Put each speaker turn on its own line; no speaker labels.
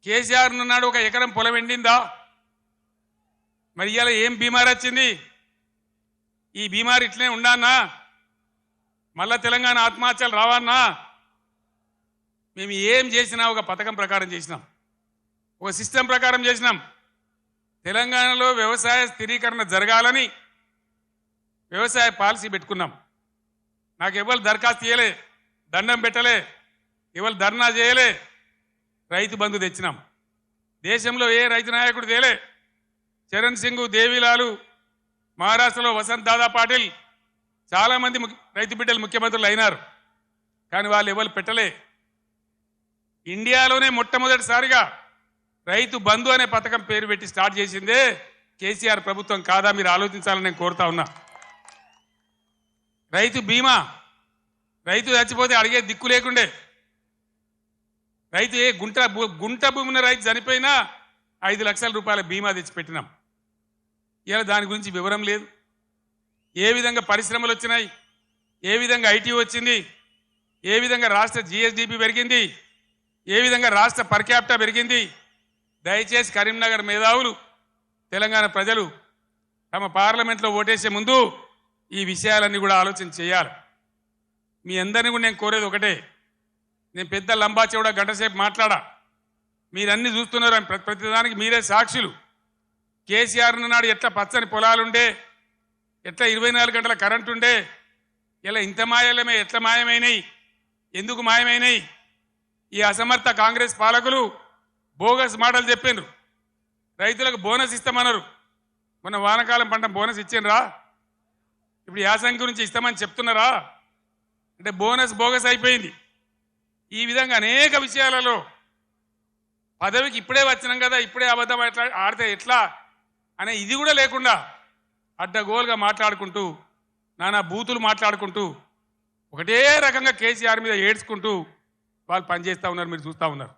కేసీఆర్ ఉన్నాడు ఒక ఎకరం పొలం ఎండిందా? మరి ఇవాళ ఏం బీమారి వచ్చింది? ఈ బీమారి ఇట్లనే ఉండానా? మళ్ళా తెలంగాణ ఆత్మహత్యలు రావన్నా? మేము ఏం చేసినా ఒక పథకం ప్రకారం చేసినాం, ఒక సిస్టమ్ ప్రకారం చేసినాం. తెలంగాణలో వ్యవసాయ స్థిరీకరణ జరగాలని వ్యవసాయ పాలసీ పెట్టుకున్నాం. నాకు ఎవరు దరఖాస్తు చేయలే, దండం పెట్టలే, ఎవరు ధర్నా చేయలే. రైతు బంధు తెచ్చినాం. దేశంలో ఏ రైతు నాయకుడు తేలే. చరణ్ సింగ్, దేవిలాలు, మహారాష్ట్రలో వసంత్ దాదా పాటిల్, చాలామంది రైతు బిడ్డలు ముఖ్యమంత్రులు అయినారు. కానీ వాళ్ళు ఎవరు పెట్టలే. ఇండియాలోనే మొట్టమొదటిసారిగా రైతు బంధు అనే పథకం పేరు పెట్టి స్టార్ట్ చేసిందే కేసీఆర్ ప్రభుత్వం కాదా? మీరు ఆలోచించాలని నేను కోరుతా ఉన్నా. రైతు బీమా, రైతు చచ్చిపోతే అడిగే దిక్కు లేకుండే. రైతు గుంట భూమిన రైతు చనిపోయినా 5 లక్షల రూపాయల బీమా తెచ్చిపెట్టినాం. ఇలా దాని గురించి వివరం లేదు. ఏ విధంగా పరిశ్రమలు వచ్చినాయి, ఏ విధంగా ఐటీ వచ్చింది, ఏ విధంగా రాష్ట్ర జిఎస్డిపి పెరిగింది, ఏ విధంగా రాష్ట్ర పర్ క్యాపిటా పెరిగింది. దయచేసి కరీంనగర్ మేధావులు, తెలంగాణ ప్రజలు తమ పార్లమెంట్లో ఓటేసే ముందు ఈ విషయాలన్నీ కూడా ఆలోచన చేయాలి. మీ అందరినీ కూడా నేను కోరేది ఒకటే. నేను పెద్ద లంబా చెవుడా గంటసేపు మాట్లాడా, మీరన్నీ చూస్తున్నారు. ప్రతిదానికి మీరే సాక్షులు. కేసీఆర్ నాడు ఎట్లా పచ్చని పొలాలుండే, ఎట్లా 24 గంటల కరెంటు ఉండే, ఇలా ఇంత మాయలమే ఎట్లా మాయమైనాయి, ఎందుకు మాయమైనాయి? ఈ అసమర్థ కాంగ్రెస్ పాలకులు బోగస్ మాటలు చెప్పిండ్రు. రైతులకు బోనస్ ఇస్తామన్నారు. మొన్న వానకాలం పంట బోనస్ ఇచ్చిండ్రా? ఇప్పుడు యాసంగి గురించి ఇస్తామని చెప్తున్నారా? అంటే బోనస్ బోగస్ అయిపోయింది. ఈ విధంగా అనేక విషయాలలో పదవికి ఇప్పుడే వచ్చినాం కదా, ఇప్పుడే అబద్ధం ఎట్లా ఆడితే ఎట్లా అనే ఇది కూడా లేకుండా అడ్డగోలుగా మాట్లాడుకుంటూ, నానా బూతులు మాట్లాడుకుంటూ, ఒకటే రకంగా కేసీఆర్ మీద ఏడ్చుకుంటూ వాళ్ళు పనిచేస్తూ ఉన్నారు. మీరు చూస్తూ ఉన్నారు.